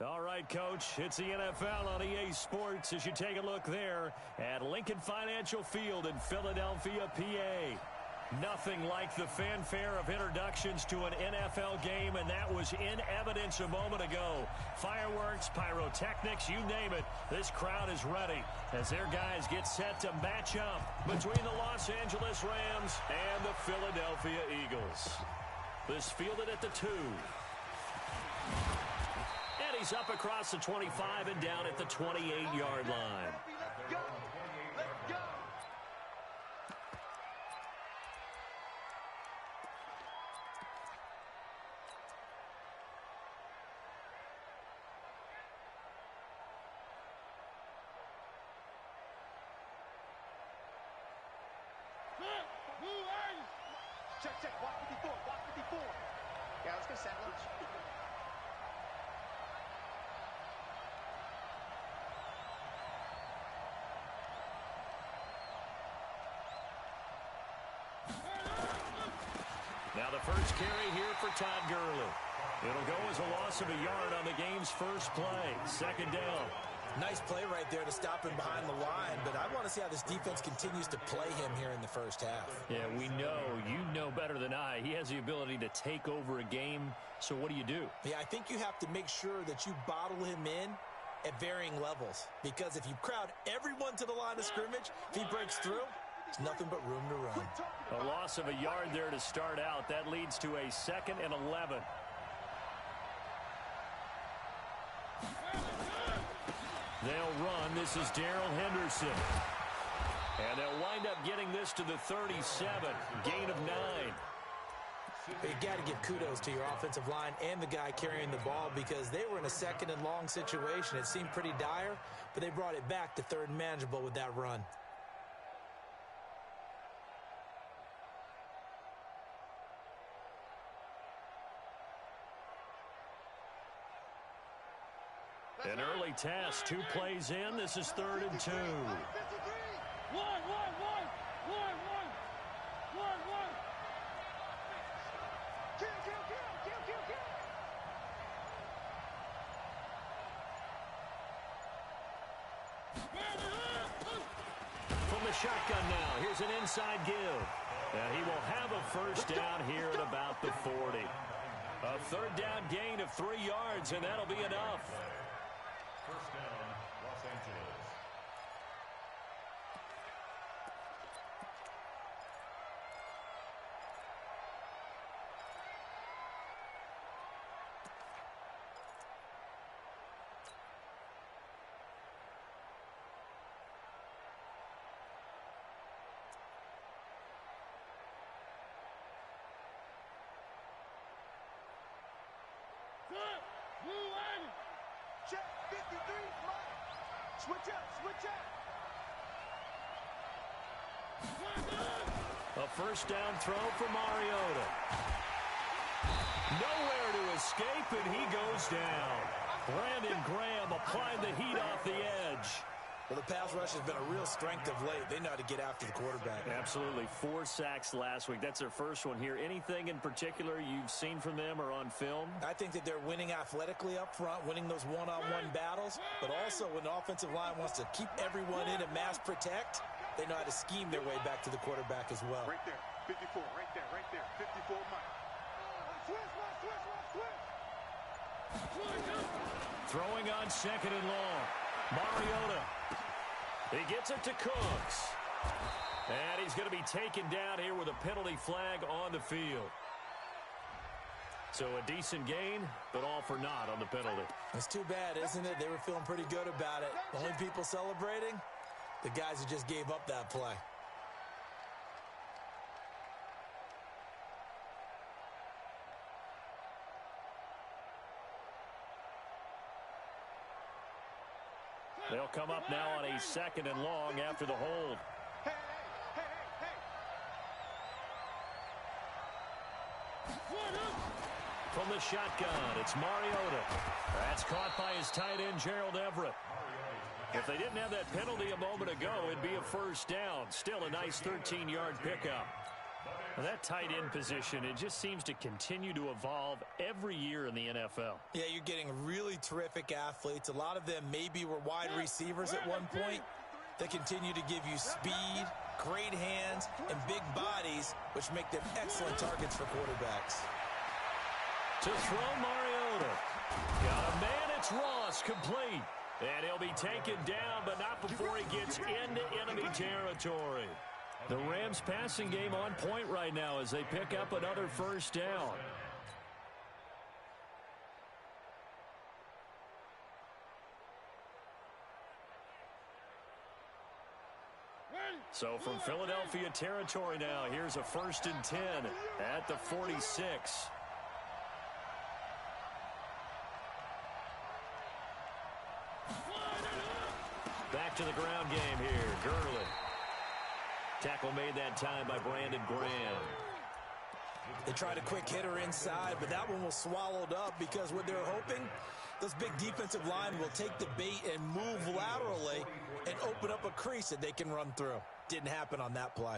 All right, Coach, it's the NFL on EA Sports as you take a look there at Lincoln Financial Field in Philadelphia, PA. Nothing like the fanfare of introductions to an NFL game, and that was in evidence a moment ago. Fireworks, pyrotechnics, you name it, this crowd is ready as their guys get set to match up between the Los Angeles Rams and the Philadelphia Eagles. This fielded at the 2. And he's up across the 25 and down at the 28-yard line. Let's go! Let's go! Check, walk 54, walk 54. Yeah, let's go sandwich. Now the first carry here for Todd Gurley. It'll go as a loss of a yard on the game's first play. Second down. Nice play right there to stop him behind the line, but I want to see how this defense continues to play him here in the first half. Yeah, we know. You know better than I. He has the ability to take over a game, so what do you do? Yeah, I think you have to make sure that you bottle him in at varying levels, because if you crowd everyone to the line of scrimmage, if he breaks through, it's nothing but room to run. A loss of a yard there to start out. That leads to a 2nd and 11. They'll run. This is Darrell Henderson. And they'll wind up getting this to the 37. Gain of 9. You got to give kudos to your offensive line and the guy carrying the ball, because they were in a 2nd and long situation. It seemed pretty dire, but they brought it back to 3rd and manageable with that run. An early test, 2 plays in. This is 3rd and 2. From the shotgun now, here's an inside give. And he will have a first down here at about the 40. A 3rd down gain of 3 yards, and that'll be enough. First down, Los Angeles. Check, 53, switch up, switch up. A first down throw for Mariota. Nowhere to escape, and he goes down. Brandon Graham applying the heat off the edge. Well, the pass rush has been a real strength of late. They know how to get after the quarterback. Absolutely. 4 sacks last week. That's their first one here. Anything in particular you've seen from them or on film? I think that they're winning athletically up front, winning those one-on-one battles, but also when the offensive line wants to keep everyone in and mass protect, they know how to scheme their way back to the quarterback as well. Right there, 54, right there, 54 Mike. Switch. Throwing on 2nd and long. Mariota. He gets it to Cooks. And he's going to be taken down here with a penalty flag on the field. So a decent gain, but all for naught on the penalty. It's too bad, isn't it? They were feeling pretty good about it. The only people celebrating, the guys who just gave up that play. They'll come up now on a 2nd and long after the hold. Hey. From the shotgun, it's Mariota. That's caught by his tight end, Gerald Everett. If they didn't have that penalty a moment ago, it'd be a first down. Still a nice 13-yard pickup. Well, that tight end position, it just seems to continue to evolve every year in the NFL. Yeah, you're getting really terrific athletes. A lot of them maybe were wide receivers at one point. They continue to give you speed, great hands, and big bodies, which make them excellent targets for quarterbacks. To throw, Mariota. Got a man, it's Ross, complete. And he'll be taken down, but not before he gets into enemy territory. The Rams passing game on point right now as they pick up another first down. So from Philadelphia territory now, here's a 1st and 10 at the 46. Back to the ground game here. Gurley. Tackle made that time by Brandon Graham. They tried a quick hitter inside, but that one was swallowed up because what they're hoping, this big defensive line will take the bait and move laterally and open up a crease that they can run through. Didn't happen on that play.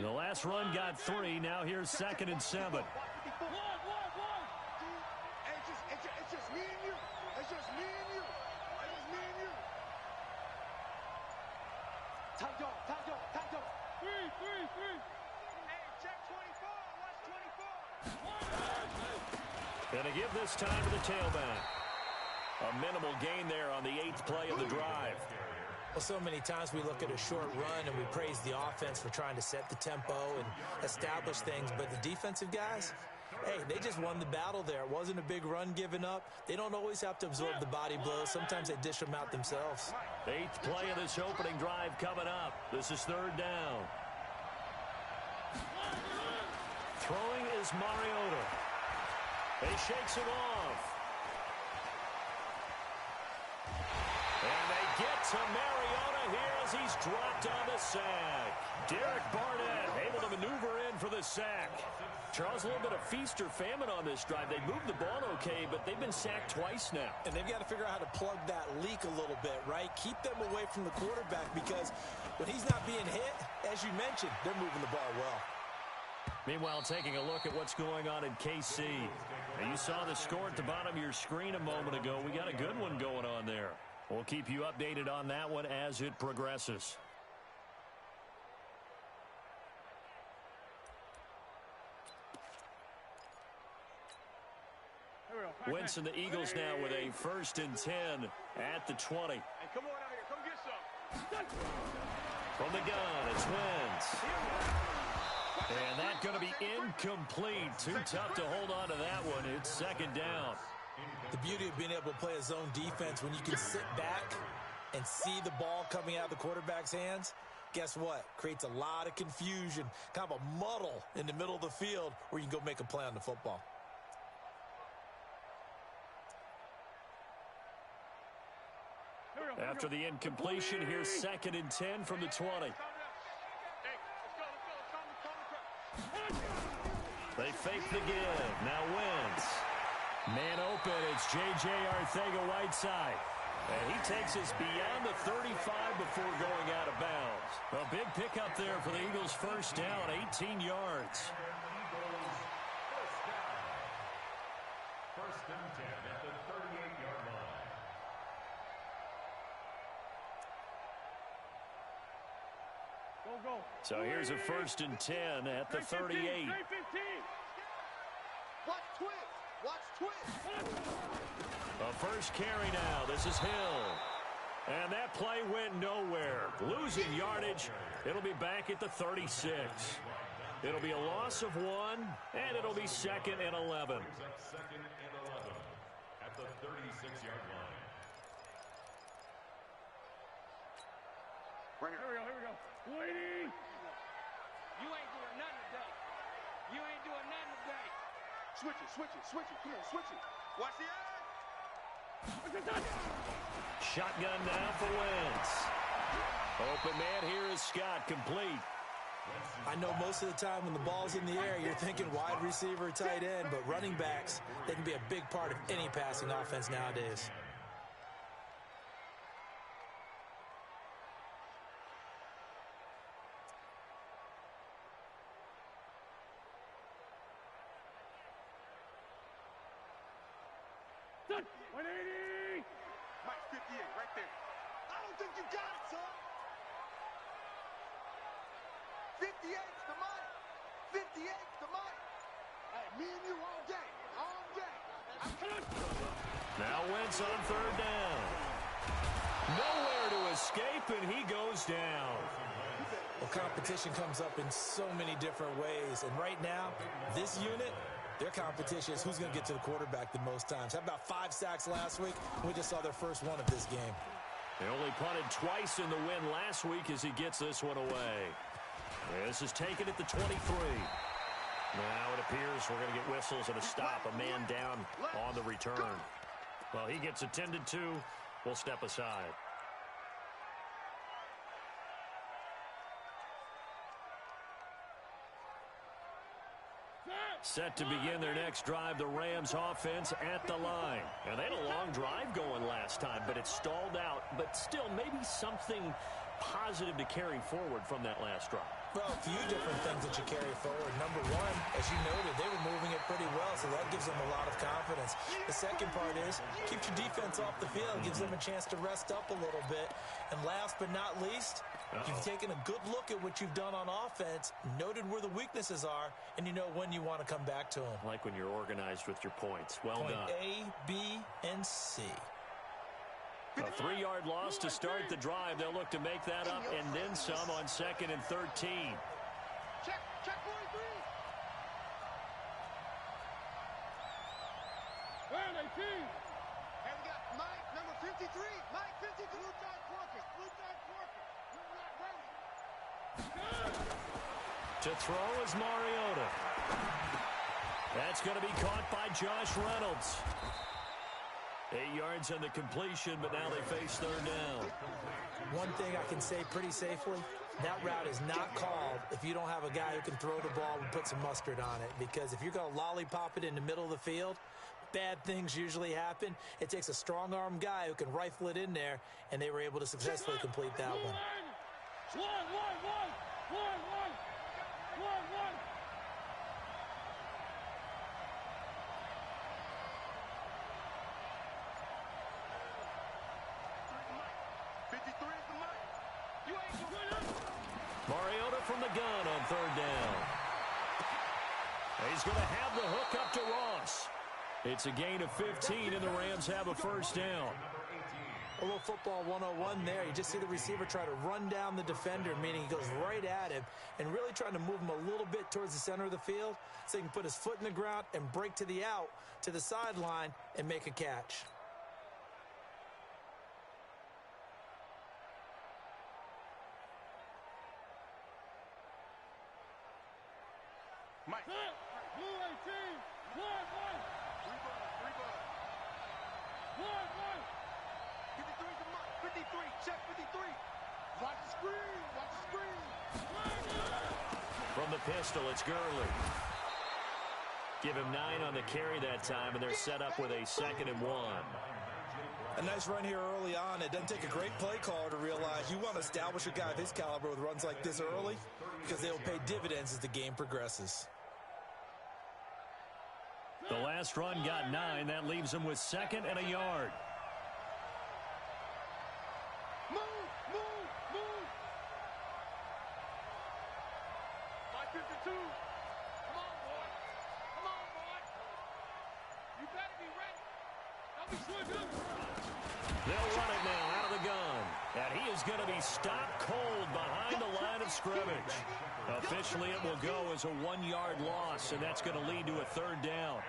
The last run got 3. Now here's 2nd and 7. It's just me and you. It's just me and you. It's just me and you. Top dog. Three. Hey, check 24. Watch 24. Gonna give this time to the tailback. A minimal gain there on the 8th play of the drive. Well, so many times we look at a short run and we praise the offense for trying to set the tempo and establish things, but the defensive guys, hey, they just won the battle there. It wasn't a big run given up. They don't always have to absorb the body blows. Sometimes they dish them out themselves. 8th play of this opening drive coming up. This is 3rd down. Throwing is Mariota. He shakes it off. And they get to Mariota here as he's dropped on the sack. Derek Barnett able to maneuver in for the sack. Charles, a little bit of feast or famine on this drive. They moved the ball okay, but they've been sacked twice now. And they've got to figure out how to plug that leak a little bit, right? Keep them away from the quarterback because when he's not being hit, as you mentioned, they're moving the ball well. Meanwhile, taking a look at what's going on in KC. Now, you saw the score at the bottom of your screen a moment ago. We got a good one going on there. We'll keep you updated on that one as it progresses. Wentz and the Eagles now with a 1st and 10 at the 20. Hey, come on out here. Come get some. From the gun, it's Wentz. And that's going to be incomplete. Too tough to hold on to that one. It's 2nd down. The beauty of being able to play a zone defense when you can sit back and see the ball coming out of the quarterback's hands, guess what? Creates a lot of confusion, kind of a muddle in the middle of the field where you can go make a play on the football. After the incompletion, here's 2nd and 10 from the 20. They fake the give. Now Wentz. Man open, it's J.J. Arcega-Whiteside. And he takes us beyond the 35 before going out of bounds. A big pickup there for the Eagles' 1st down, 18 yards. First and 10 at the 38-yard line. Go. So here's a 1st and 10 at the 38. Watch twist. A first carry now. This is Hill. And that play went nowhere. Losing yardage. It'll be back at the 36. It'll be a loss of 1, and it'll be 2nd and 11. 2nd and 11 at the 36-yard line. Here we go. Waiting. You ain't doing nothing today. Switch it. Come on, switch it. Watch the eye. Shotgun now for Wentz. Open man here is Scott, complete. I know most of the time when the ball's in the air, you're thinking wide receiver, tight end, but running backs, they can be a big part of any passing offense nowadays. Mike, 58, right there. I don't think you got it, son. 58's the money. 58's the money. Hey, me and you all day. All day. Now Wentz on third down. Nowhere to escape, and he goes down. Well, competition comes up in so many different ways. And right now, this unit, their competition is who's going to get to the quarterback the most times. How about 5 sacks last week? We just saw their first one of this game. They only punted twice in the win last week as he gets this one away. This is taken at the 23. Now it appears we're going to get whistles and a stop. A man down on the return. Well, he gets attended to. We'll step aside. Set to begin their next drive, the Rams offense at the line. And they had a long drive going last time, but it stalled out. But still, maybe something positive to carry forward from that last drive. Well, a few different things that you carry forward. Number one, as you noted, they were moving it pretty well, so that gives them a lot of confidence. The second part is, keep your defense off the field, gives them a chance to rest up a little bit. And last but not least, you've taken a good look at what you've done on offense, noted where the weaknesses are, and you know when you want to come back to them. Like when you're organized with your points. Well done. Point A, B, and C. A 3-yard loss to start the drive. They'll look to make that up and then some on 2nd and 13. Check 43. Well, 18. Hey, we got Mike, number 53. Mike, 53. Blue Tide Porkers. Blue Tide Porkers. You're not ready. To throw is Mariota. That's going to be caught by Josh Reynolds. 8 yards on the completion, but now they face third down. One thing I can say pretty safely, that route is not called if you don't have a guy who can throw the ball and put some mustard on it. Because if you're going to lollipop it in the middle of the field, bad things usually happen. It takes a strong-arm guy who can rifle it in there, and they were able to successfully complete that one. One. 53 is the money. You ain't going. Mariota from the gun on third down. He's going to have the hook up to Ross. It's a gain of 15, and the Rams have a first down. A little football 101 there. You just see the receiver try to run down the defender, meaning he goes right at him and really trying to move him a little bit towards the center of the field so he can put his foot in the ground and break to the out, to the sideline, and make a catch. Mike. Blue 18. One. Three ball. 53 is the money. 53. Check 53. Watch the screen. From the pistol, it's Gurley. Give him 9 on the carry that time, and they're set up with a 2nd and 1. A nice run here early on. It doesn't take a great play caller to realize you want to establish a guy of his caliber with runs like this early because they will pay dividends as the game progresses. The last run got 9. That leaves him with 2nd and a yard. Move. Mike 52. Come on, boy. You better be ready. Don't be slipping. They'll run it now out of the gun. And he is going to be stopped cold behind the line of scrimmage. Officially, it will go as a 1-yard loss, and that's going to lead to a third down.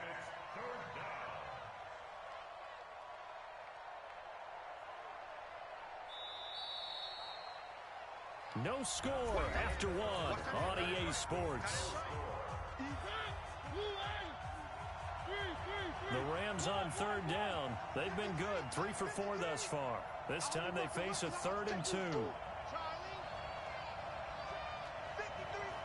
No score after 1 on EA Sports. The Rams on third down. They've been good, 3 for 4 thus far. This time they face a 3rd and 2. Charlie. 53 is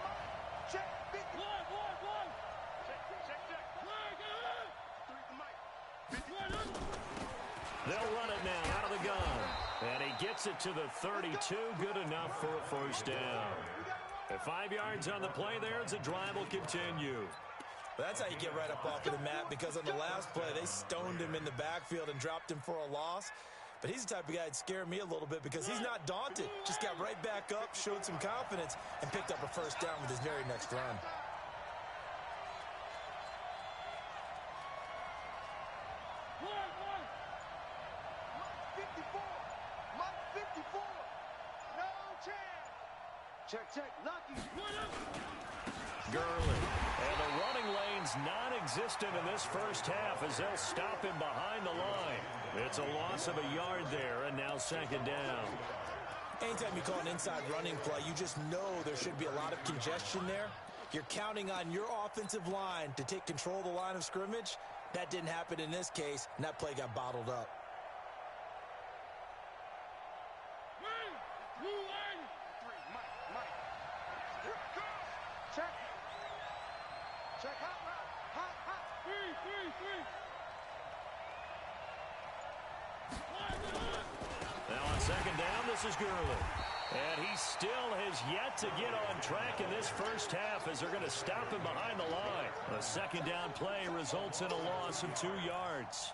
gets it to the 32. Good enough for a first down. At 5 yards on the play there, as the drive will continue. Well, that's how you get right up off of the mat, because on the last play, they stoned him in the backfield and dropped him for a loss. But he's the type of guy that scared me a little bit because he's not daunted. Just got right back up, showed some confidence, and picked up a first down with his very next run. Check, lucky. Gurley. And the running lane's non-existent in this first half as they'll stop him behind the line. It's a loss of a yard there, and now second down. Anytime you call an inside running play, you just know there should be a lot of congestion there. You're counting on your offensive line to take control of the line of scrimmage. That didn't happen in this case, and that play got bottled up. Check hot route. Hot. Three. Now on second down, this is Gurley. And he still has yet to get on track in this first half as they're going to stop him behind the line. A second down play results in a loss of 2 yards.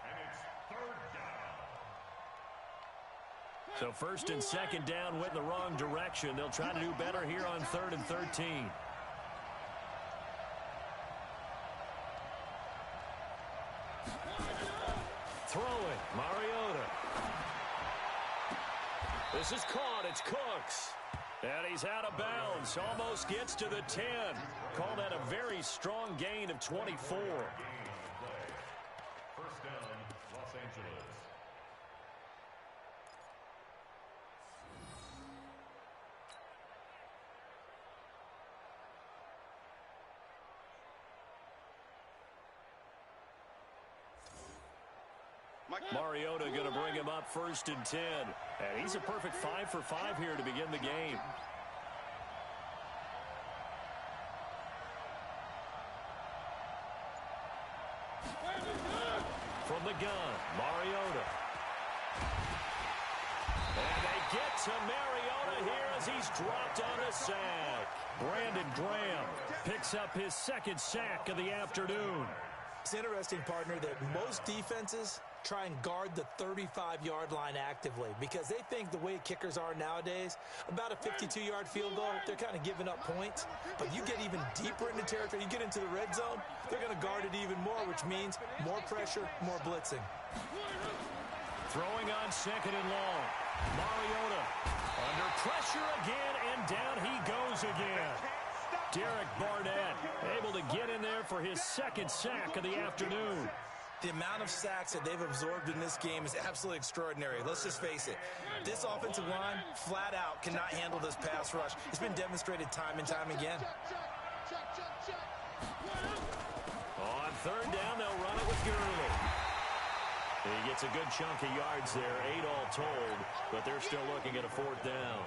So first and second down went in the wrong direction. They'll try to do better here on 3rd and 13. Throwing, Mariota. This is caught. It's Cooks. And he's out of bounds. Almost gets to the 10. Call that a very strong gain of 24. First down, Los Angeles. Mariota going to bring him up 1st and 10. And he's a perfect 5 for 5 here to begin the game. From the gun, Mariota. And they get to Mariota here as he's dropped on a sack. Brandon Graham picks up his 2nd sack of the afternoon. It's interesting, partner, that most defenses try and guard the 35-yard line actively because they think the way kickers are nowadays, about a 52-yard field goal, they're kind of giving up points. But you get even deeper into territory, you get into the red zone, they're going to guard it even more, which means more pressure, more blitzing. Throwing on 2nd and long. Mariota under pressure again, and down he goes again. Derek Barnett able to get in there for his 2nd sack of the afternoon. The amount of sacks that they've absorbed in this game is absolutely extraordinary. Let's just face it. This offensive line, flat out, cannot handle this pass rush. It's been demonstrated time and time again. On 3rd down, they'll run it with Gurley. He gets a good chunk of yards there, 8 all told, but they're still looking at a 4th down.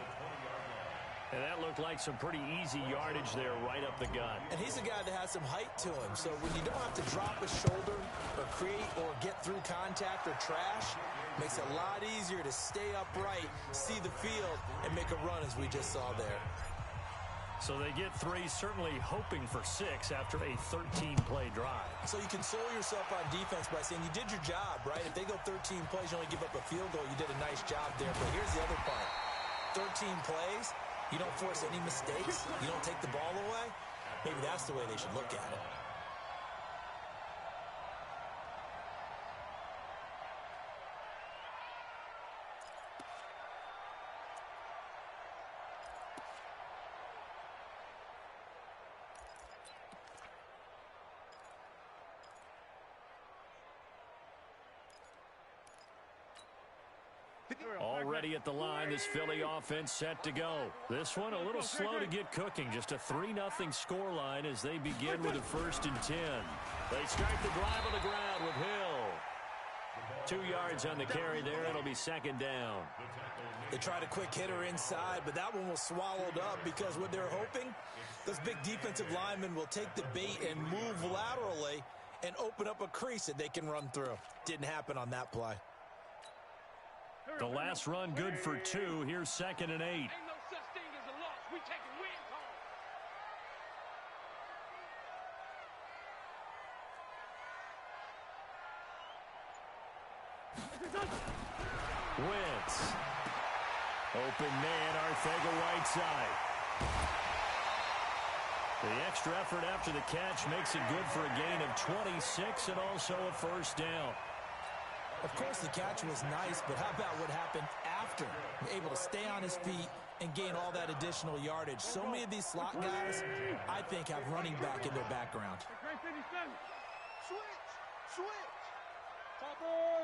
And that looked like some pretty easy yardage there right up the gut. And he's a guy that has some height to him. So when you don't have to drop a shoulder or create or get through contact or trash, makes it a lot easier to stay upright, see the field, and make a run as we just saw there. So they get 3, certainly hoping for 6 after a 13-play drive. So you console yourself on defense by saying you did your job, right? If they go 13 plays, you only give up a field goal, you did a nice job there. But here's the other part. 13 plays. You don't force any mistakes. You don't take the ball away. Maybe that's the way they should look at it. Already at the line, this Philly offense set to go. This one a little slow to get cooking. Just a 3-0 scoreline as they begin with a 1st and 10. They start the drive on the ground with Hill. 2 yards on the carry there. It'll be 2nd down. They tried a quick hitter inside, but that one was swallowed up because what they're hoping, those big defensive linemen will take the bait and move laterally and open up a crease that they can run through. Didn't happen on that play. The last run good for 2. Here's 2nd and 8. Ain't no such thing as a loss. We taking wins home. Wentz. Open man, Arcega-Whiteside. The extra effort after the catch makes it good for a gain of 26 and also a first down. Of course, the catch was nice, but how about what happened after? Able to stay on his feet and gain all that additional yardage. So many of these slot guys, I think, have running back in their background. Switch! Switch! Topper!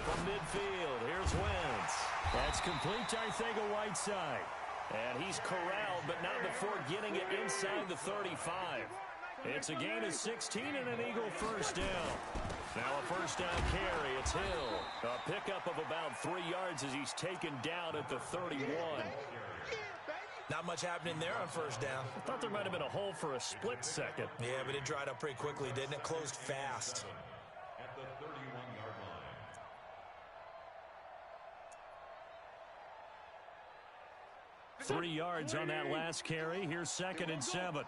From midfield, here's Wentz. That's complete to Arcega-Whiteside. And he's corralled, but not before getting it inside the 35. It's a gain of 16 and an Eagle first down. Now a first down carry. It's Hill. A pickup of about 3 yards as he's taken down at the 31. Not much happening there on first down. I thought there might have been a hole for a split second. Yeah, but it dried up pretty quickly, didn't it? Closed fast. At the 31-yard line. 3 yards on that last carry. Here's 2nd and 7.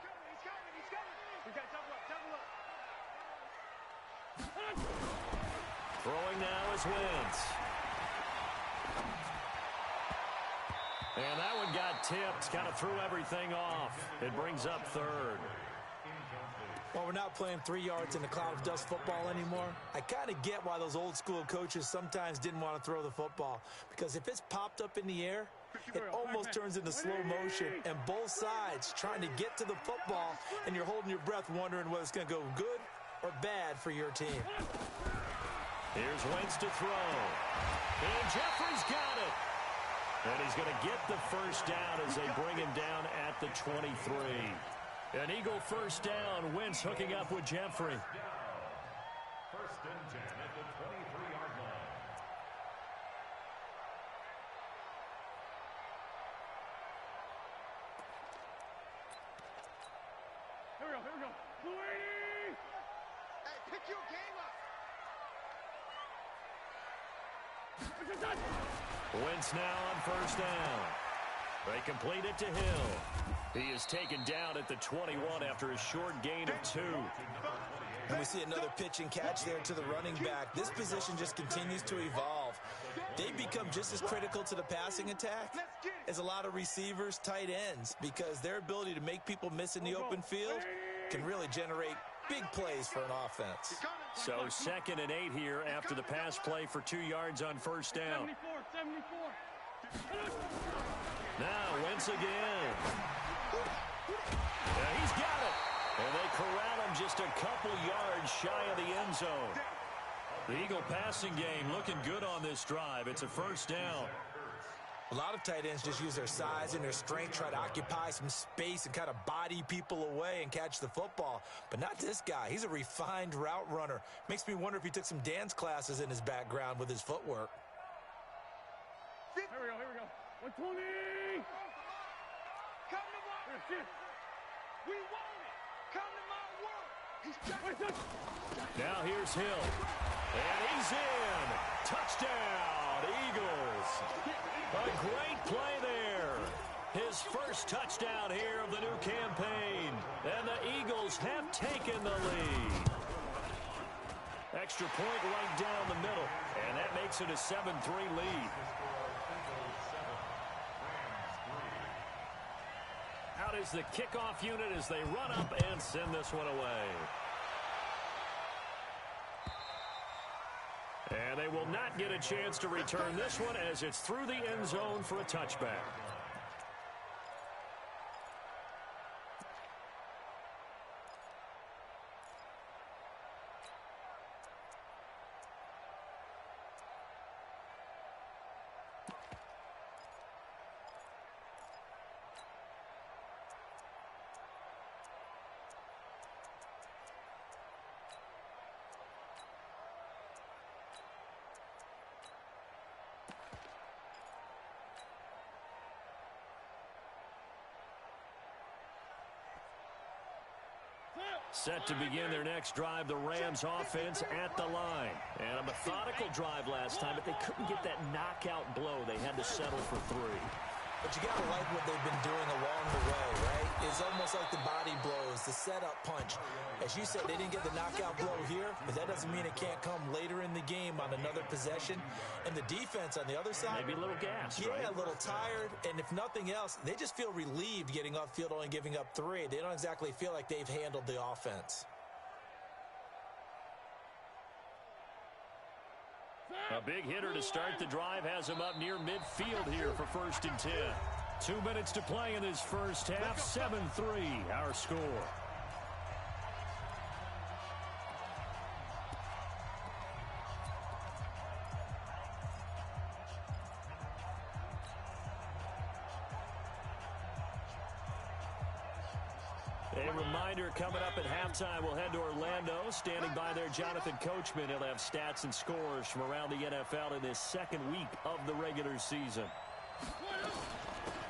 Throwing now is Wentz. And that one got tipped. Kind of threw everything off. It brings up 3rd. Well, we're not playing 3 yards in a cloud of dust football anymore. I kind of get why those old school coaches sometimes didn't want to throw the football. Because if it's popped up in the air, it almost turns into slow motion. And both sides trying to get to the football, and you're holding your breath wondering whether it's going to go good or bad for your team. Here's Wentz to throw. And Jeffrey's got it. And he's going to get the first down as they bring him down at the 23. An Eagle first down. Wentz hooking up with Jeffrey. First and 10 at the 23-yard line. Here we go. Blue 80! Hey, pick your game up! Wentz now on first down. They complete it to Hill. He is taken down at the 21 after a short gain of 2. And we see another pitch and catch there to the running back. This position just continues to evolve. They become just as critical to the passing attack as a lot of receivers, tight ends, because their ability to make people miss in the open field can really generate big plays for an offense. So 2nd and 8 here after the pass play for 2 yards on first down. 74. Now Wentz again. Yeah, he's got it. And they corral him just a couple yards shy of the end zone. The Eagle passing game looking good on this drive. It's a first down. A lot of tight ends just use their size and their strength, try to occupy some space and kind of body people away and catch the football. But not this guy. He's a refined route runner. Makes me wonder if he took some dance classes in his background with his footwork. Here we go. 120! Come to my Here, We want it! Come to my world! He's got Now here's Hill. And he's in. Touchdown, Eagles. A great play there. His first touchdown here of the new campaign. And the Eagles have taken the lead. Extra point right down the middle. And that makes it a 7-3 lead. Out is the kickoff unit as they run up and send this one away. And they will not get a chance to return this one as it's through the end zone for a touchback. Set to begin their next drive, the Rams offense at the line. And a methodical drive last time, but they couldn't get that knockout blow. They had to settle for 3. But you got to like what they've been doing along the way, right? It's almost like the body blows, the setup punch. As you said, they didn't get the knockout blow here, but that doesn't mean it can't come later in the game on another possession. And the defense on the other side, maybe a little gas, yeah, right? A little tired. And if nothing else, they just feel relieved getting upfield, only giving up 3. They don't exactly feel like they've handled the offense. A big hitter to start the drive has him up near midfield here for 1st and 10. 2 minutes to play in this first half. 7-3 our score. A reminder, coming up at halftime, we'll head to Orlando. Standing by there, Jonathan Coachman. He'll have stats and scores from around the NFL in this second week of the regular season.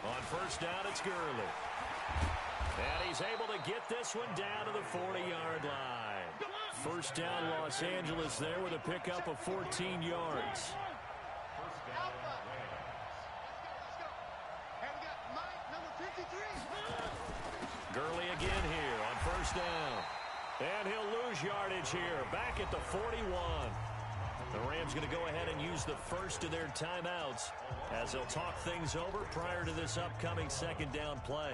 On first down, it's Gurley. And he's able to get this one down to the 40-yard line. First down, Los Angeles there with a pickup of 14 yards. Gurley again here on first down. And he'll lose yardage here, back at the 41. The Rams going to go ahead and use the first of their timeouts as they'll talk things over prior to this upcoming second down play.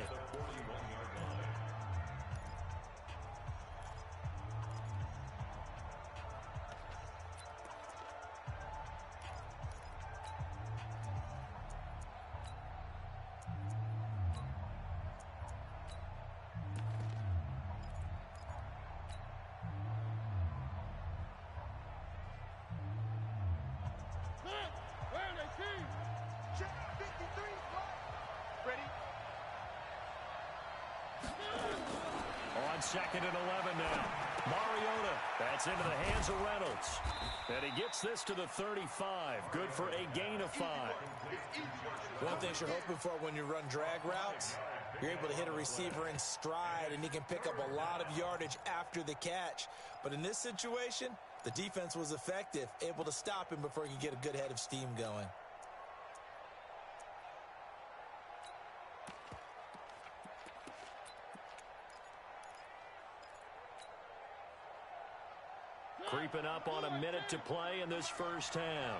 Second and 11 now. Mariota, that's into the hands of Reynolds. And he gets this to the 35. Good for a gain of 5. One thing you're hoping for when you run drag routes, you're able to hit a receiver in stride, and he can pick up a lot of yardage after the catch. But in this situation, the defense was effective, able to stop him before he could get a good head of steam going. Creeping up on a minute to play in this first half.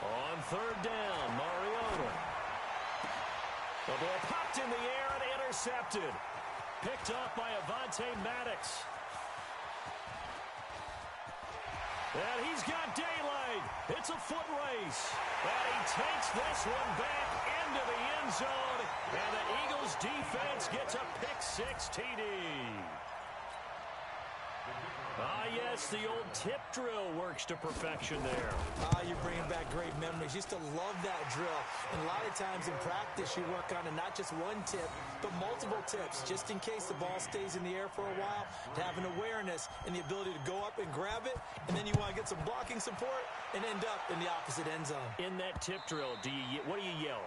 On third down, Mariota. The ball popped in the air and intercepted. Picked up by Avonte Maddox. And he's got daylight. It's a foot race. And he takes this one back into the end zone. And the Eagles defense gets a pick-6 TD. Ah, yes, the old tip drill works to perfection there. You're bringing back great memories. Used to love that drill. And a lot of times in practice, you work on not just one tip, but multiple tips, just in case the ball stays in the air for a while, to have an awareness and the ability to go up and grab it, and then you want to get some blocking support and end up in the opposite end zone. In that tip drill, what do you yell?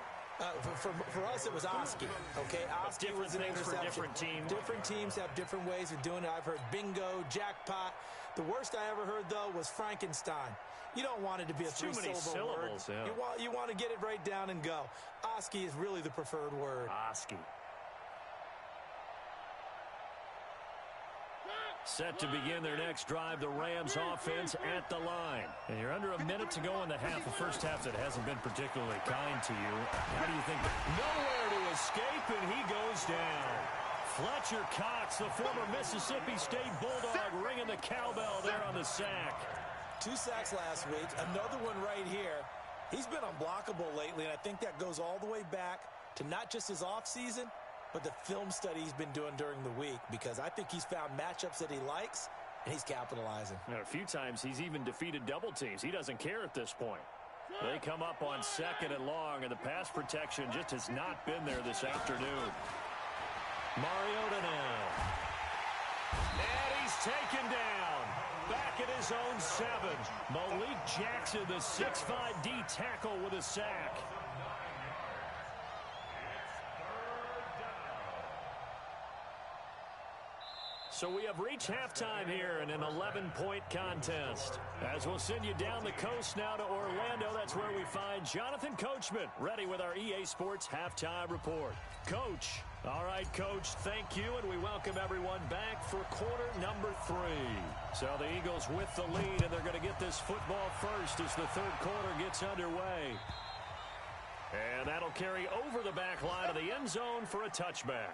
For us, it was Oski. Okay, Oski was an interception. For different teams. Different teams have different ways of doing it. I've heard bingo, jackpot. The worst I ever heard, though, was Frankenstein. You don't want it to be a three-syllable word. Yeah. You want to get it right down and go. Oski is really the preferred word. Oski. Set to begin their next drive, the Rams offense at the line. And you're under a minute to go in the half. The first half that hasn't been particularly kind to you. How do you think? Nowhere to escape, and he goes down. Fletcher Cox, the former Mississippi State Bulldog, ringing the cowbell there on the sack. 2 sacks last week, another one right here. He's been unblockable lately, and I think that goes all the way back to not just his offseason, but the film study he's been doing during the week, because I think he's found matchups that he likes, and he's capitalizing. And a few times he's even defeated double teams. He doesn't care at this point. They come up on second and long, and the pass protection just has not been there this afternoon. Mariota now. And he's taken down. Back at his own 7. Malik Jackson, the 6'5" D tackle with a sack. So we have reached halftime here in an 11-point contest. As we'll send you down the coast now to Orlando, that's where we find Jonathan Coachman, ready with our EA Sports Halftime Report. Coach. All right, Coach, thank you, and we welcome everyone back for quarter number 3. So the Eagles with the lead, and they're going to get this football first as the third quarter gets underway. And that'll carry over the back line of the end zone for a touchback.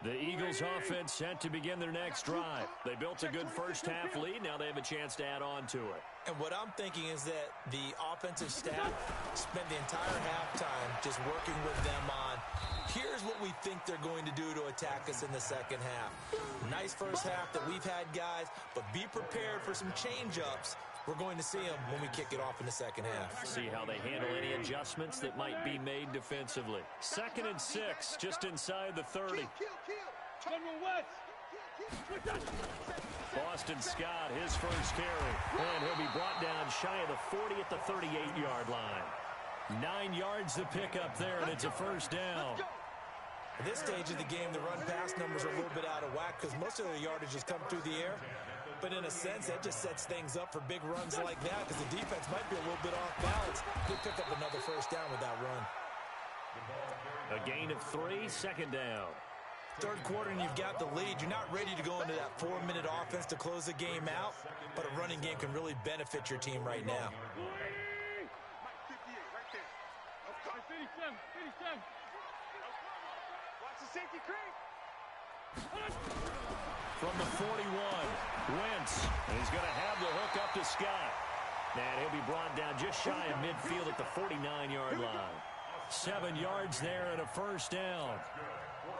The Eagles offense set to begin their next drive. They built a good first half lead. Now they have a chance to add on to it. And what I'm thinking is that the offensive staff spent the entire halftime just working with them on, here's what we think they're going to do to attack us in the second half. Nice first half that we've had, guys, but be prepared for some change-ups. We're going to see them when we kick it off in the second half. See how they handle any adjustments that might be made defensively. 2nd and 6, just inside the 30. Boston Scott, his first carry. And he'll be brought down shy of the 40 at the 38-yard line. 9 yards to pick up there, and it's a first down. At this stage of the game, the run-pass numbers are a little bit out of whack because most of their yardage has come through the air. But in a sense, that just sets things up for big runs like that because the defense might be a little bit off balance. Could pick up another first down with that run. A gain of 3, second down. Third quarter and you've got the lead. You're not ready to go into that 4-minute offense to close the game out, but a running game can really benefit your team right now. 57. Watch the safety creep. From the 41, Wentz. And he's going to have the hook up to Scott. And he'll be brought down just shy of midfield at the 49-yard line. 7 yards there and a first down.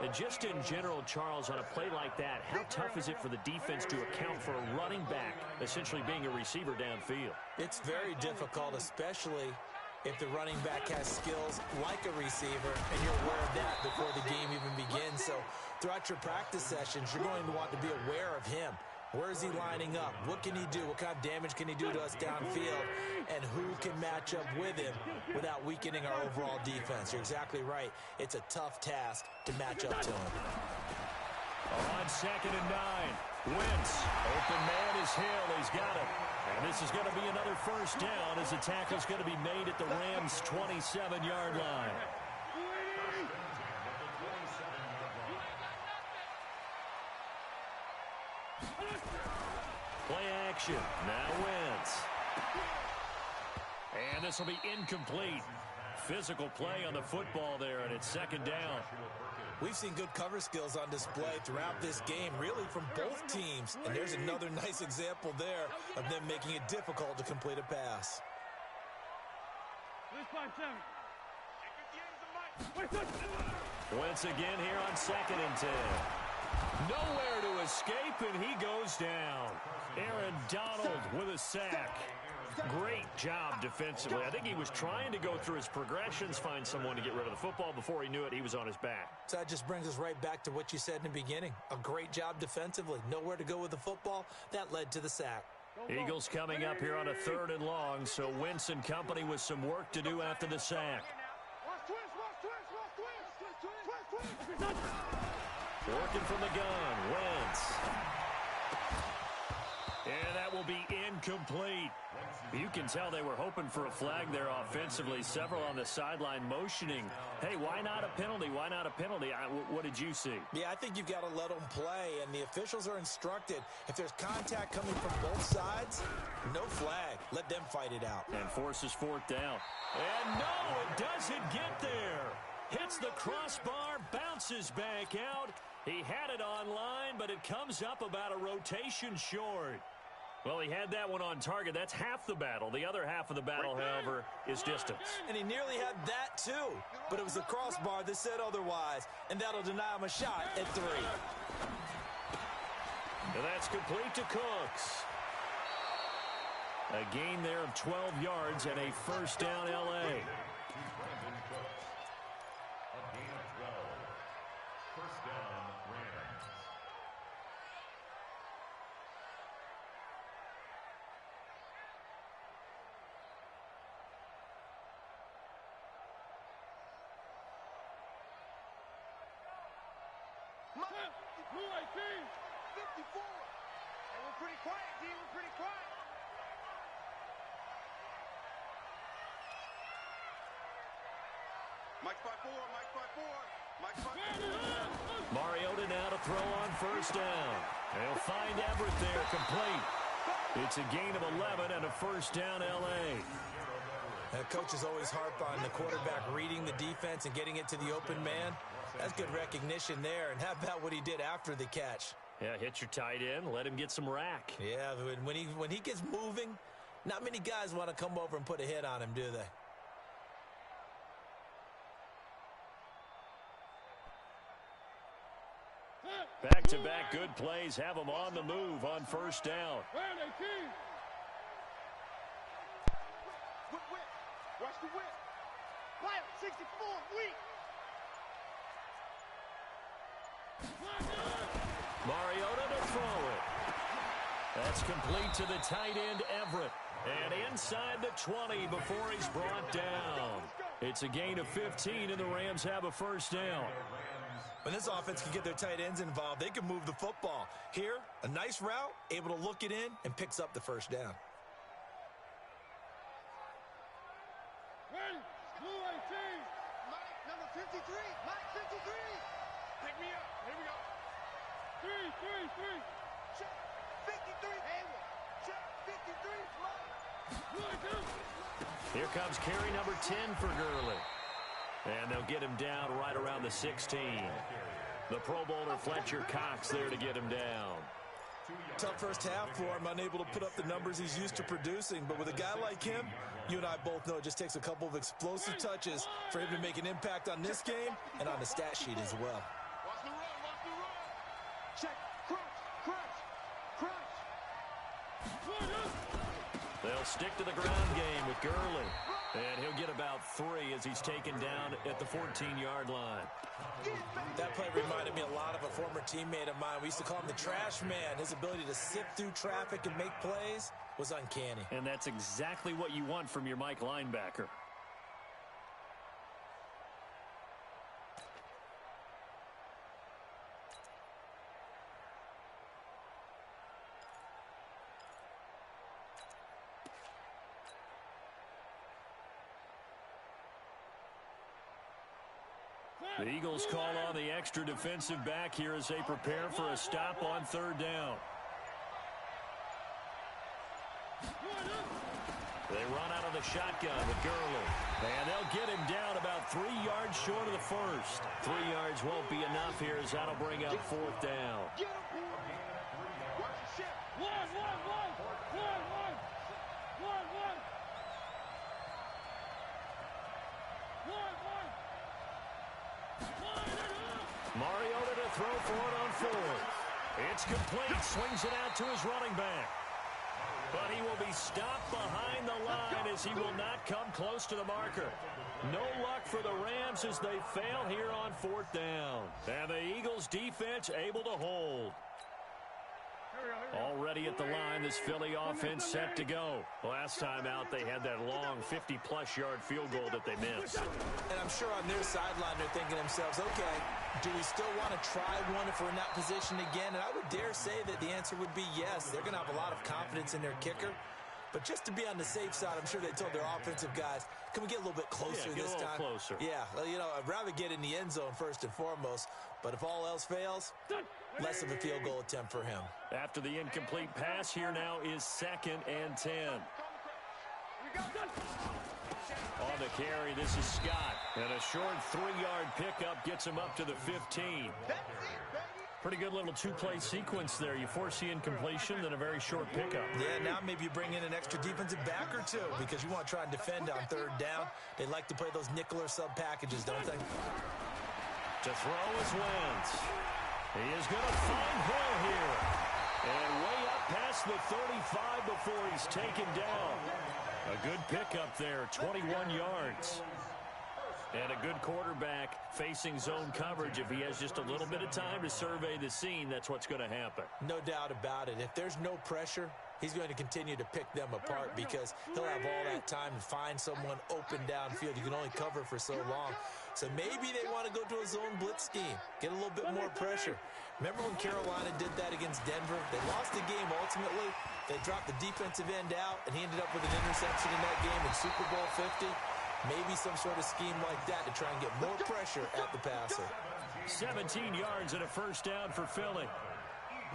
And just in general, Charles, on a play like that, how tough is it for the defense to account for a running back essentially being a receiver downfield? It's very difficult, especially if the running back has skills like a receiver, and you're aware of that before the game even begins. So throughout your practice sessions, you're going to want to be aware of him. Where is he lining up? What can he do? What kind of damage can he do to us downfield? And who can match up with him without weakening our overall defense? You're exactly right. It's a tough task to match up to him. On 2nd and 9, Wentz. Open man is Hill. He's got it. And this is going to be another first down as the tackle's going to be made at the Rams' 27-yard line. Play action. Now Wentz. And this will be incomplete. Physical play on the football there, and it's 2nd down. We've seen good cover skills on display throughout this game, really from both teams. And there's another nice example there of them making it difficult to complete a pass. Wentz again here on 2nd and 10. Nowhere to escape, and he goes down. Aaron Donald with a sack. Great job defensively. I think he was trying to go through his progressions, find someone to get rid of the football. Before he knew it, he was on his back. So that just brings us right back to what you said in the beginning. A great job defensively. Nowhere to go with the football. That led to the sack. Eagles coming up here on a 3rd and long, so Wentz and company with some work to do after the sack. Working from the gun, Wentz. And that will be incomplete. You can tell they were hoping for a flag there offensively. Several on the sideline motioning. Hey, why not a penalty? Why not a penalty? What did you see? Yeah, I think you've got to let them play, and the officials are instructed. If there's contact coming from both sides, no flag. Let them fight it out. And forces 4th down. And no, it doesn't get there. Hits the crossbar, bounces back out. He had it on line, but it comes up about a rotation short. Well, he had that one on target. That's half the battle. The other half of the battle, however, is distance. And he nearly had that, too. But it was the crossbar that said otherwise. And that'll deny him a shot at 3. And that's complete to Cooks. A gain there of 12 yards and a first down, L.A. Blue 18. 54. Hey, we're pretty quiet, D. We're pretty quiet. Mike's by 4. Mike's by 4. Mike's by 4. Mariota now to throw on first down. They'll find Everett there, complete. It's a gain of 11 and a first down, L.A. Coaches always harp on the quarterback reading the defense and getting it to the open man. That's good recognition there. And how about what he did after the catch? Yeah, hit your tight end, let him get some rack. Yeah, when he gets moving, not many guys want to come over and put a hit on him, do they? Back-to-back good plays have them on the move on first down. Brand 18. Whip. Watch the whip. Fire 64. Weak. Mariota to throw it. That's complete to the tight end, Everett. And inside the 20 before he's brought down. It's a gain of 15, and the Rams have a first down. When this offense can get their tight ends involved, they can move the football. Here, a nice route, able to look it in, and picks up the first down. Ready. Blue 18. Mike, number 53. Mike, 53. Pick me up. Here we go. 3. Check. 53. Hayward. Check. 53. Mike. Blue 2. Here comes carry number 10 for Gurley. And they'll get him down right around the 16. The Pro Bowler Fletcher Cox there to get him down. Tough first half for him, unable to put up the numbers he's used to producing. But with a guy like him, you and I both know it just takes a couple of explosive touches for him to make an impact on this game and on the stat sheet as well. Watch the run. Watch the run. Check. Crunch. They'll stick to the ground game with Gurley. And he'll get about 3 as he's taken down at the 14-yard line. That play reminded me a lot of a former teammate of mine. We used to call him the trash man. His ability to sift through traffic and make plays was uncanny. And that's exactly what you want from your Mike linebacker. The Eagles call on the extra defensive back here as they prepare for a stop on third down. They run out of the shotgun with Gurley. And they'll get him down about 3 yards short of the first. 3 yards won't be enough here as that'll bring up fourth down. Get him, boy. Watch the ship. One. Mariota to throw for it on fourth. It's complete. Swings it out to his running back. But he will be stopped behind the line as he will not come close to the marker. No luck for the Rams as they fail here on fourth down. And the Eagles defense able to hold. Already at the line, this Philly offense set to go. Last time out, they had that long 50-plus yard field goal that they missed. And I'm sure on their sideline they're thinking to themselves, okay, do we still want to try one if we're in that position again? And I would dare say that the answer would be yes. They're going to have a lot of confidence in their kicker. But just to be on the safe side, I'm sure they told their offensive guys, can we get a little bit closer this time? Closer. Yeah, well, you know, I'd rather get in the end zone first and foremost. But if all else fails, less of a field goal attempt for him. After the incomplete pass, here now is 2nd and 10. On the carry, this is Scott. And a short 3-yard pickup gets him up to the 15. Pretty good little two-play sequence there. You force the incompletion, then a very short pickup. Yeah, now maybe you bring in an extra defensive back or two because you want to try and defend on third down. They like to play those nickel or sub packages, don't they? To throw is Wentz. He is going to find Hill here. And way up past the 35 before he's taken down. A good pickup there, 21 yards. And a good quarterback facing zone coverage. If he has just a little bit of time to survey the scene, that's what's going to happen. No doubt about it. If there's no pressure, he's going to continue to pick them apart because he'll have all that time to find someone open downfield. You can only cover for so long. So maybe they want to go to a zone blitz scheme, get a little bit more pressure. Remember when Carolina did that against Denver? They lost the game ultimately. They dropped the defensive end out, and he ended up with an interception in that game in Super Bowl 50. Maybe some sort of scheme like that to try and get more pressure at the passer. 17 yards and a first down for Philly.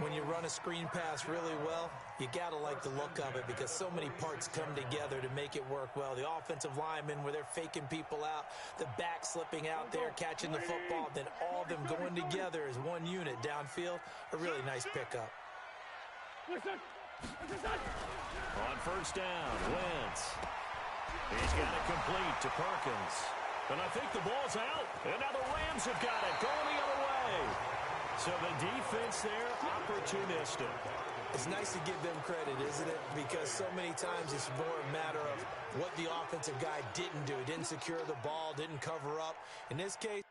When you run a screen pass really well, you got to like the look of it because so many parts come together to make it work well. The offensive linemen, where they're faking people out, the back slipping out there, catching the football, then all of them going together as one unit downfield. A really nice pickup. On first down, Wentz. He's got it complete to Perkins. And I think the ball's out. And now the Rams have got it going the other way. So the defense there, opportunistic. It's nice to give them credit, isn't it? Because so many times it's more a matter of what the offensive guy didn't do. He didn't secure the ball, didn't cover up. In this case,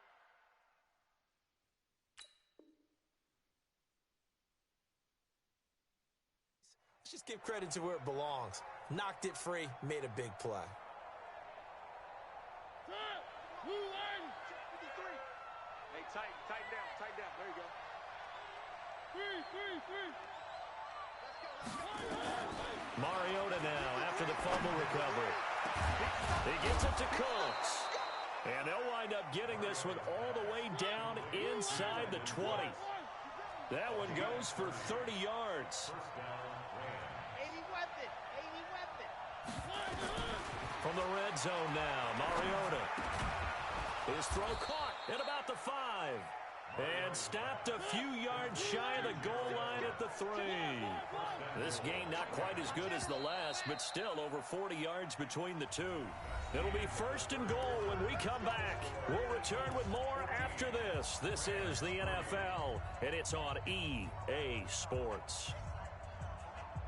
let's just give credit to where it belongs. Knocked it free, made a big play. Hey, tighten down. There you go. Mariota now after the fumble recovery. He gets it to Cooks. And they'll wind up getting this one all the way down inside the 20. That one goes for 30 yards. 80 weapon. From the red zone now, Mariota. His throw caught at about the 5. And stopped a few yards shy of the goal line at the 3. This game not quite as good as the last, but still over 40 yards between the two. It'll be first and goal when we come back. We'll return with more after this. This is the NFL, and it's on EA Sports.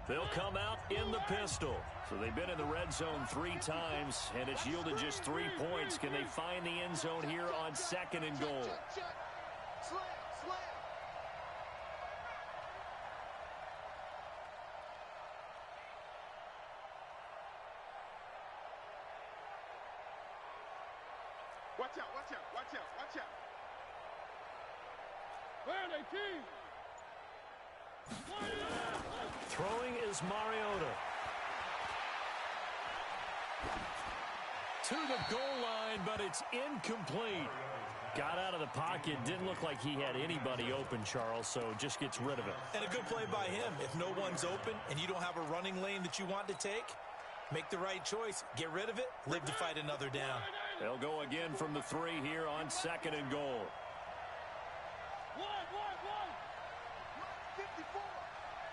They'll come out in the pistol. So they've been in the red zone 3 times, and it's yielded just 3 points. Can they find the end zone here on second and goal? Slam. Watch out. Where are they, team? Throwing is Mariota. To the goal line, but it's incomplete. Got out of the pocket. Didn't look like he had anybody open, Charles, so just gets rid of it. And a good play by him. If no one's open and you don't have a running lane that you want to take, make the right choice. Get rid of it. Live to fight another down. They'll go again from the 3 here on second and goal.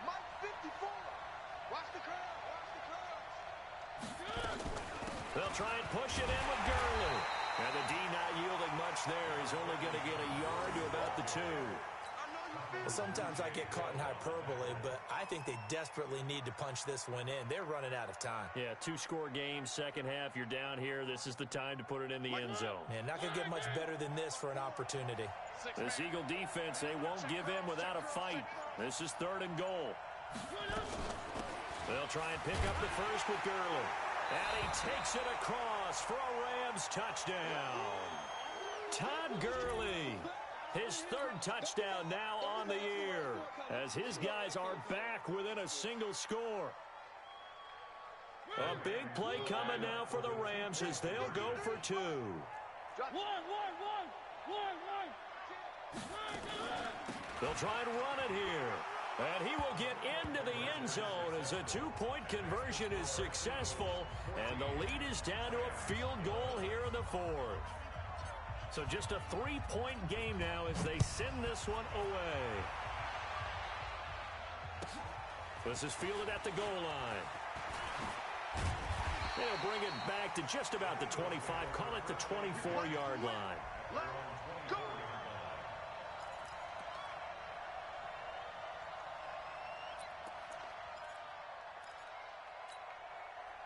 Mike 54. Watch the crowd. They'll try and push it in with Gurley. And the D not yielding much there. He's only going to get a yard to about the 2. Well, sometimes I get caught in hyperbole, but I think they desperately need to punch this one in. They're running out of time. Yeah, 2-score game, second half. You're down here. This is the time to put it in the end zone. Man, not going to get much better than this for an opportunity. This Eagle defense, they won't give in without a fight. This is third and goal. They'll try and pick up the first with Gurley. And he takes it across for a Rams touchdown. Todd Gurley, his 3rd touchdown now on the year, as his guys are back within a single score. A big play coming now for the Rams as they'll go for 2. They'll try and run it here. And he will get into the end zone as a 2-point conversion is successful. And the lead is down to a field goal here in the 4th. So just a 3-point game now as they send this one away. This is fielded at the goal line. They'll bring it back to just about the 25. Call it the 24-yard line. Go.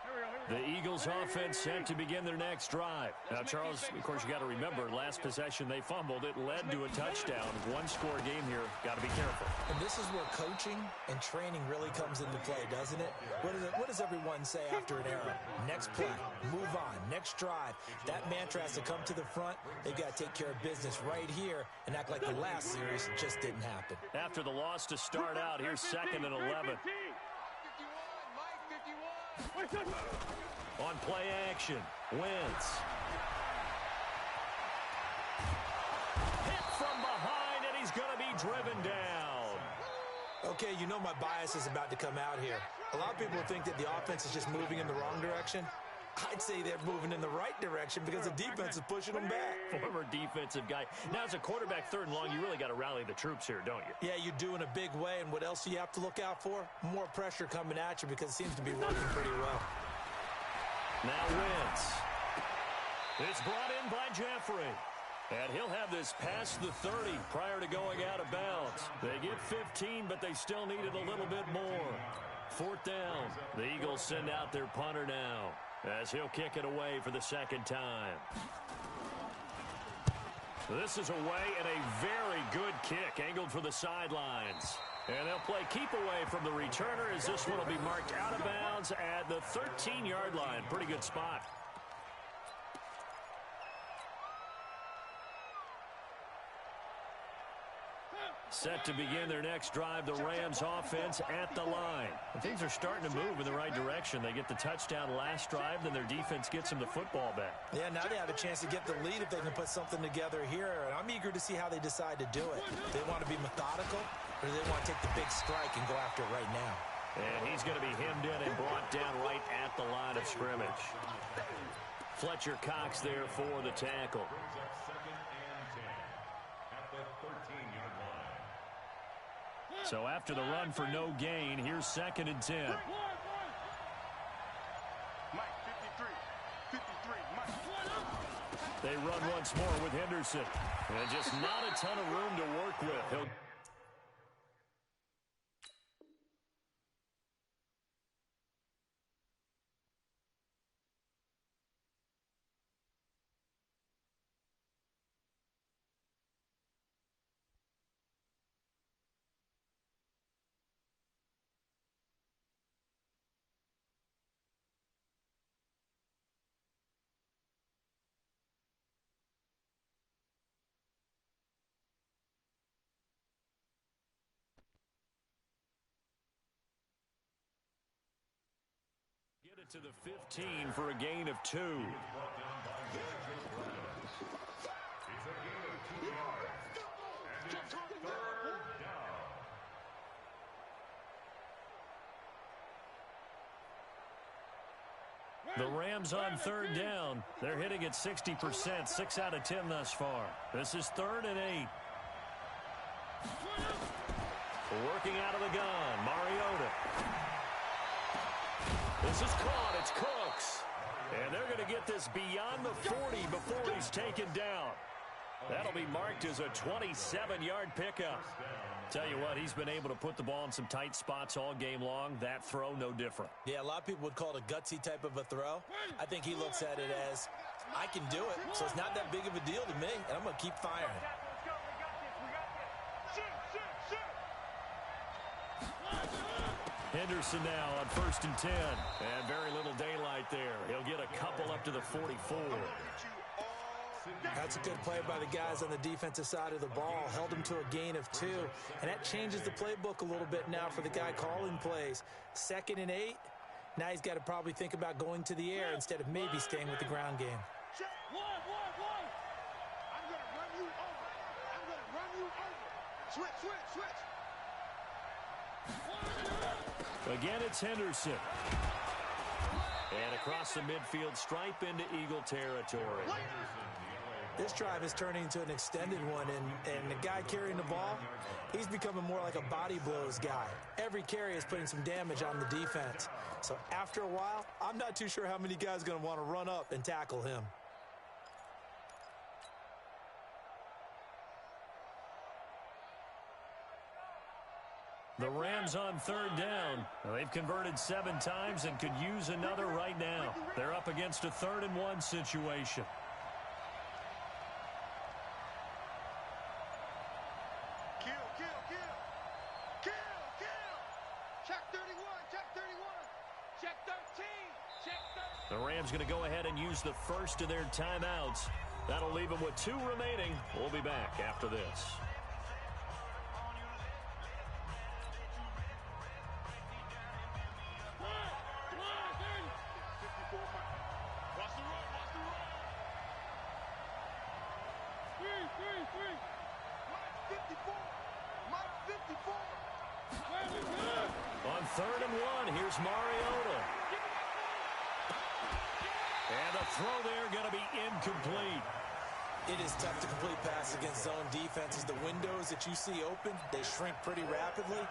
Here we go. The Eagles offense set to begin their next drive. Now, Charles, of course, you got to remember, last possession they fumbled. It led to a touchdown. One-score game here. Got to be careful. And this is where coaching and training really comes into play, doesn't it? What does everyone say after an error? Next play, move on, next drive. That mantra has to come to the front. They've got to take care of business right here and act like the last series just didn't happen. After the loss to start out, here's 2nd and 11. On play action, Wentz. Hit from behind, and he's going to be driven down. Okay, you know my bias is about to come out here. A lot of people think that the offense is just moving in the wrong direction. I'd say they're moving in the right direction because the defense is pushing them back. Former defensive guy. Now, as a quarterback, 3rd and long, you really got to rally the troops here, don't you? Yeah, you do in a big way. And what else do you have to look out for? More pressure coming at you because it seems to be working pretty well. Now Wentz. It's brought in by Jeffrey. And he'll have this past the 30 prior to going out of bounds. They get 15, but they still needed a little bit more. 4th down. The Eagles send out their punter now, as he'll kick it away for the 2nd time. This is away and a very good kick angled for the sidelines. And they'll play keep away from the returner as this one will be marked out of bounds at the 13-yard line. Pretty good spot. Set to begin their next drive, the Rams offense at the line. And things are starting to move in the right direction. They get the touchdown last drive, then their defense gets them the football back. Yeah, now they have a chance to get the lead if they can put something together here. And I'm eager to see how they decide to do it. They want to be methodical, or do they want to take the big strike and go after it right now? And he's going to be hemmed in and brought down right at the line of scrimmage. Fletcher Cox there for the tackle. So after the run for no gain, here's 2nd and 10. They run once more with Henderson. And just not a ton of room to work with. He'll to the 15 for a gain of 2. The Rams on 3rd down. They're hitting at 60%, 6 out of 10 thus far. This is 3rd and 8. Working out of the gun, Mariota. This is caught. It's Cooks. And they're going to get this beyond the 40 before he's taken down. That'll be marked as a 27-yard pickup. Tell you what, he's been able to put the ball in some tight spots all game long. That throw, no different. Yeah, a lot of people would call it a gutsy type of a throw. I think he looks at it as, I can do it, so it's not that big of a deal to me, and I'm going to keep firing. Henderson now on 1st and 10. And very little daylight there. He'll get a couple up to the 44. That's a good play by the guys on the defensive side of the ball. Held him to a gain of 2. And that changes the playbook a little bit now for the guy calling plays. 2nd and 8. Now he's got to probably think about going to the air instead of maybe staying with the ground game. I'm going to run you over. I'm going to run you over. Switch, switch, switch. Again, it's Henderson. And across the midfield stripe into Eagle territory. This drive is turning into an extended one, and the guy carrying the ball, he's becoming more like a body blows guy. Every carry is putting some damage on the defense. So after a while, I'm not too sure how many guys are going to want to run up and tackle him. The Rams on third down. They've converted 7 times and could use another right now. They're up against a 3rd-and-1 situation. Kill. Check 31, check 31. Check 13, check 13. The Rams going to go ahead and use the first of their timeouts. That'll leave them with 2 remaining. We'll be back after this. On 3rd-and-1, here's Mariota. And the throw there going to be incomplete. It is tough to complete pass against zone defenses. The windows that you see open, they shrink pretty rapidly.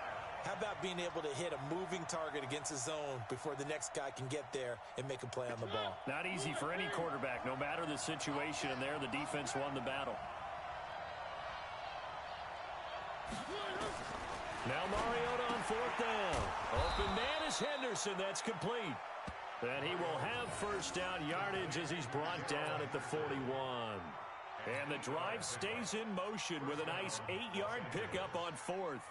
How about being able to hit a moving target against a zone before the next guy can get there and make a play on the ball? Not easy for any quarterback, no matter the situation. And there, the defense won the battle. Now Mariota on 4th down. Open man is Henderson. That's complete. And he will have first down yardage as he's brought down at the 41. And the drive stays in motion with a nice 8-yard pickup on 4th.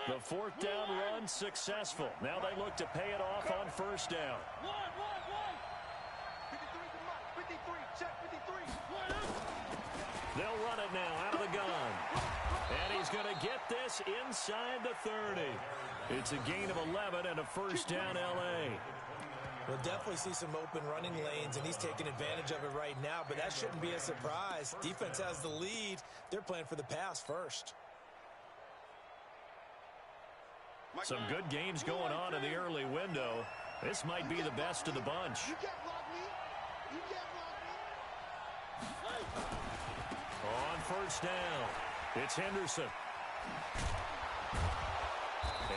The 4th down run successful. Now they look to pay it off on first down. 53, check 53. They'll run it now out of the gun. And he's going to get this inside the 30. It's a gain of 11 and a first down L.A. We'll definitely see some open running lanes, and he's taking advantage of it right now, but that shouldn't be a surprise. Defense has the lead. They're playing for the pass first. Some good games going on in the early window. This might be the best of the bunch. You can't block me. You can't block me. On first down, it's Henderson.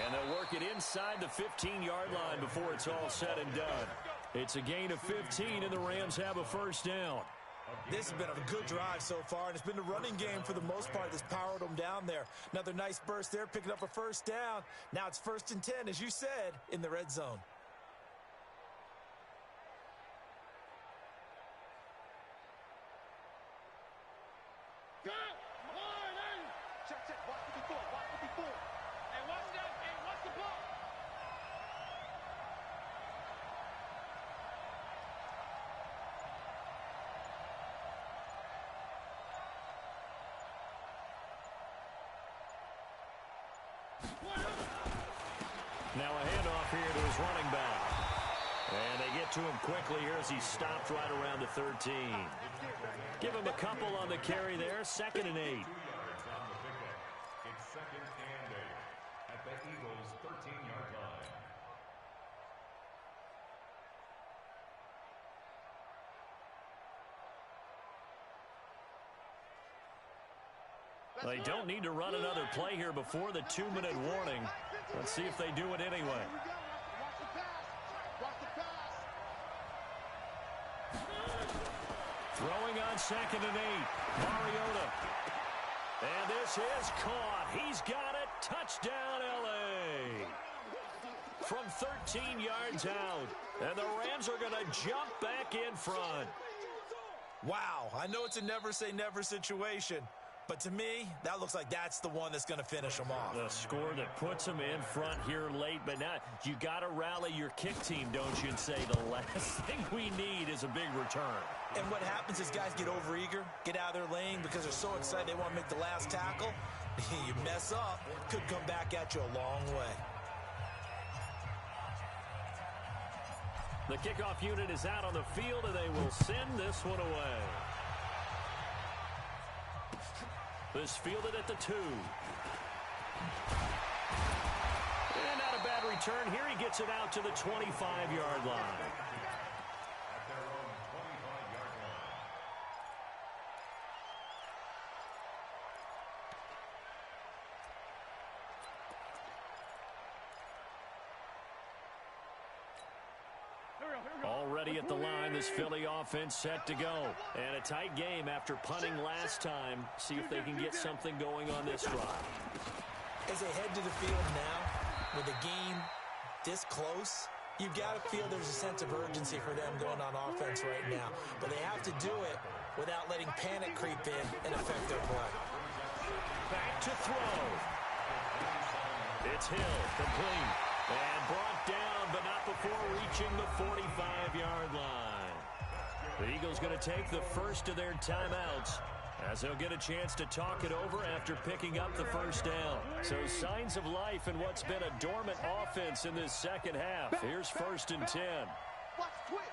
And they'll work it inside the 15-yard line before it's all said and done. It's a gain of 15, and the Rams have a first down. This has been a good drive so far, and it's been the running game for the most part that's powered them down there. Another nice burst there, picking up a first down. Now it's 1st and 10, as you said, in the red zone. Check, watch 54, watch 54. Hey, watch that, hey, watch the ball. Now a handoff here to his running back. And they get to him quickly here as he stopped right around the 13. Give him a couple on the carry there, 2nd and 8. It's 2nd and 8 at the Eagles' 13-yard line. They don't need to run another play here before the 2-minute warning. Let's see if they do it anyway. Watch the pass. Watch the pass. Throwing on 2nd and 8. Mariota. And this is caught. He's got it. Touchdown, L.A. From 13 yards out. And the Rams are going to jump back in front. Wow, I know it's a never-say-never situation, but to me, that looks like that's the one that's going to finish them off. The score that puts them in front here late, but now you got to rally your kick team, don't you, and say the last thing we need is a big return. And what happens is guys get overeager, get out of their lane because they're so excited they want to make the last tackle. You mess up, could come back at you a long way. The kickoff unit is out on the field, and they will send this one away. This fielded at the 2. And not a bad return. Here he gets it out to the 25-yard line. At their own 25-yard line. Already at the line, this Philly offense set to go. And a tight game after punting last time. See if they can get something going on this drive. As they head to the field now, with the game this close, you've got to feel there's a sense of urgency for them going on offense right now. But they have to do it without letting panic creep in and affect their play. Back to throw. It's Hill, complete. And brought down, but not before reaching the 45-yard line. The Eagles going to take the first of their timeouts, as they'll get a chance to talk it over after picking up the first down. So signs of life in what's been a dormant offense in this second half. Here's 1st and 10. Watch twist.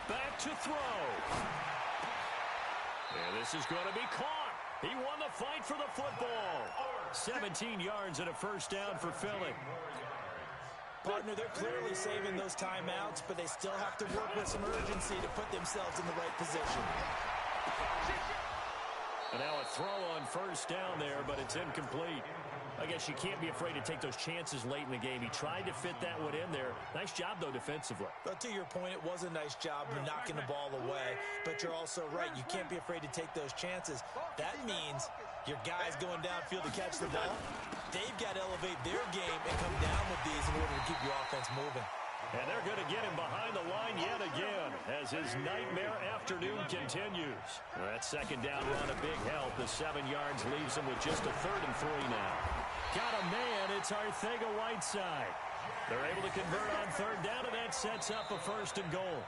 Back to throw. And this is going to be caught. He won the fight for the football. 17 yards and a first down for Philly. Partner, they're clearly saving those timeouts, but they still have to work with some urgency to put themselves in the right position. And now a throw on first down there, but it's incomplete. I guess you can't be afraid to take those chances late in the game. He tried to fit that one in there. Nice job, though, defensively. But to your point, it was a nice job knocking the ball away. But you're also right. You can't be afraid to take those chances. That means your guys going downfield to catch the ball, they've got to elevate their game and come down with these in order to keep your offense moving. And they're going to get him behind the line yet again as his nightmare afternoon continues. That second down run, a big help. The 7 yards leaves him with just a 3rd and 3 now. Got a man. It's Arcega-Whiteside. They're able to convert on 3rd down, and that sets up a 1st and goal.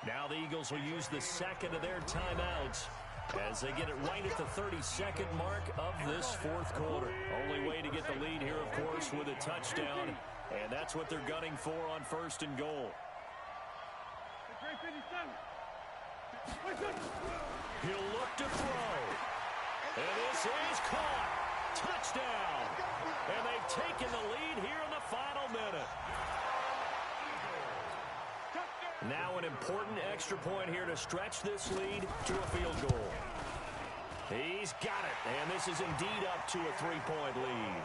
Now the Eagles will use the second of their timeouts as they get it right at the 32nd mark of this 4th quarter. Only way to get the lead here, of course, with a touchdown. And that's what they're gunning for on 1st and goal. He'll look to throw. And this is caught. Touchdown. And they've taken the lead here in the final minute. Now an important extra point here to stretch this lead to a field goal. He's got it. And this is indeed up to a 3-point lead.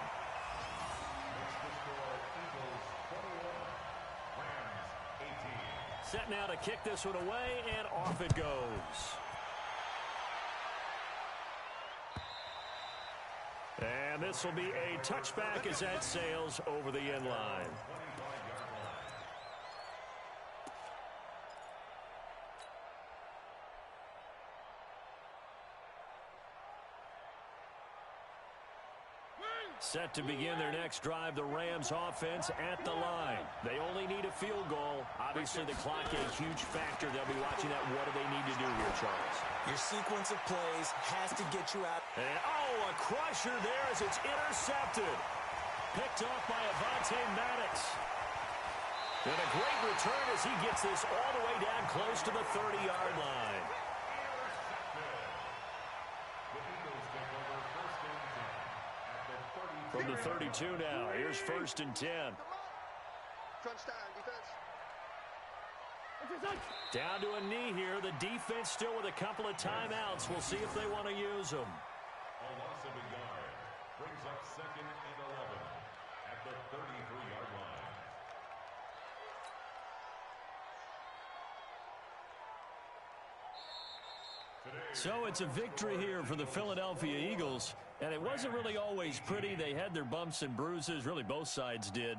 Set now to kick this one away, and off it goes. And this will be a touchback as that sails over the end line. Set to begin their next drive, the Rams offense at the line. They only need a field goal. Obviously, the clock a huge factor. They'll be watching that. What do they need to do here, Charles? Your sequence of plays has to get you out. And, a crusher there as it's intercepted. Picked off by Avonte Maddox. And a great return as he gets this all the way down close to the 30-yard line. From the 32 now, here's 1st and 10. Crunch time, defense. Down to a knee here. The defense still with a couple of timeouts. We'll see if they want to use them. A loss of a yard brings up 2nd and 11 at the 33-yard line. So it's a victory here for the Philadelphia Eagles. And it wasn't really always pretty. They had their bumps and bruises. Really, both sides did.